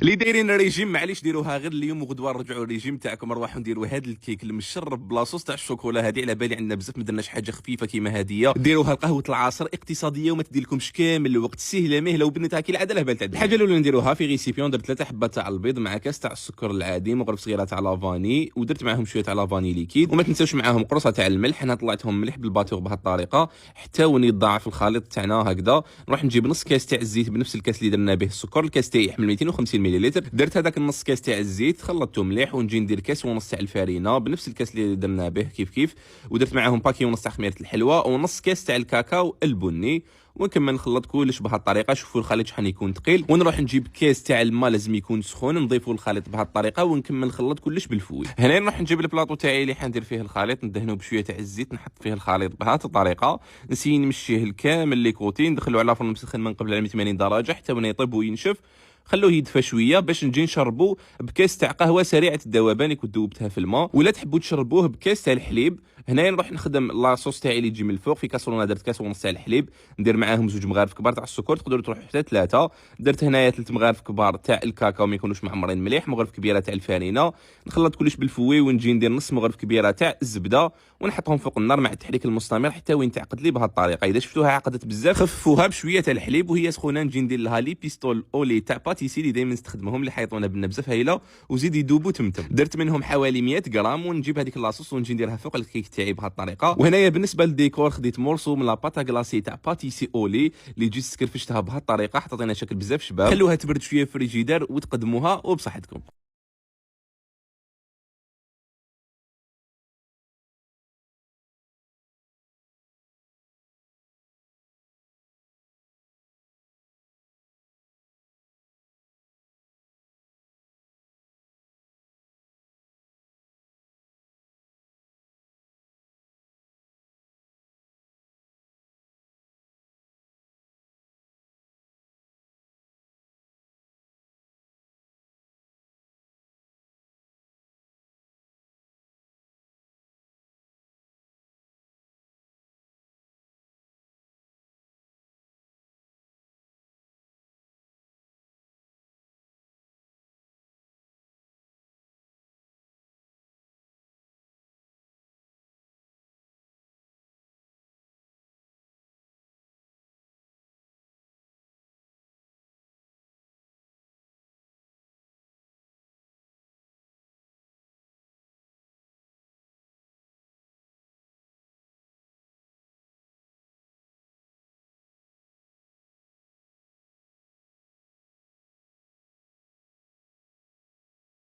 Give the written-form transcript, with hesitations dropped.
اللي دايرين ريجيم معليش ديروها غير اليوم وغدوه رجعوا الريجيم تاعكم، رواحوا نديروا هذا الكيك المشرب بلاصوص تاع الشوكولا هذه. على بالي عندنا بزاف ما درناش حاجه خفيفه كيما هذه. ديروها قهوه العصر اقتصاديه وما تديلكمش كامل الوقت، سهله مهله وبنتها كي العاده لهبال تاع الحاجه الاولى نديروها في ريسيبيون. درت 3 حبات تاع البيض مع كاس تاع السكر العادي، مغرف صغيره تاع لافاني، ودرت معاهم شويه تاع لافاني ليكيد، وما تنساوش معاهم قرصه تاع الملح. انا طلعتهم ملح بالباتور بهذه الطريقه حتى وني يضاعف الخليط تاعنا هكذا. نروح نجيب نص كاس تاع الزيت بنفس الكاس اللي درنا به السكر، الكاس تاعي يحمل 250 ملل. درت هذاك النص كاس تاع الزيت خلطته مليح، ونجي ندير كاس ونص تاع الفارينه بنفس الكاس اللي درنا به كيف ودرت معاهم باكي ونص تاع خميره الحلوه ونص كاس تاع الكاكاو البني، ونكمل نخلط كلش بهذه الطريقه. شوفوا الخليط شحال يكون ثقيل، ونروح نجيب كاس تاع الماء لازم يكون سخون، نضيفوا الخليط بهذه الطريقه ونكمل نخلط كلش بالفوي. هنا نروح نجيب البلاطو تاعي اللي حندير فيه الخليط، ندهنه بشويه تاع الزيت، نحط فيه الخليط بهذه الطريقه، نسي نمشيه الكامل لي كوتين، ندخلو على فرن مسخن من قبل على 180 درجه حتى وين يطيب وينشف. خلوه يدفى شويه باش نجي نشربوه بكاس تاع قهوه سريعه الذوبان يكون ذوبتها في الماء، ولا تحبوا تشربوه بكاس تاع الحليب. هنايا نروح نخدم لاصوص تاعي اللي تجي من الفوق. في كاسرونه درت كاس ونص تاع الحليب، ندير معاهم 2 مغارف كبار تاع السكر، تقدروا تروحوا حتى 3. درت هنايا 3 مغارف كبار تاع الكاكاو ما يكونوش معمرين مليح، مغرف كبيره تاع الفارينه، نخلط كلش بالفوي، ونجي ندير نص مغرف كبيره تاع الزبده ونحطهم فوق النار مع التحريك المستمر حتى وين تعقد لي بهذه الطريقه. اذا شفتوها عقدت بزاف خففوها بشويه تاع الحليب وهي سخونه، نجي ندير لها لي بيستول اولي تاع باتيسي اللي دائما نستخدمهم اللي حيطونا بالنبزه فهيله وزيد يذوبوا تمتم. درت منهم حوالي 100 غرام، ونجيب هذيك لاصوص ونجي نديرها فوق الكيك تاعي بهذه الطريقه. وهنايا بالنسبه للديكور خديت مورسو من لاباتا كلاسي تاع باتيسي اولي اللي جيت سكرفشتها بهذه الطريقه، حطينا شكل بزاف شباب. خلوها تبرد شويه في الفريجيدير وتقدموها وبصحتكم.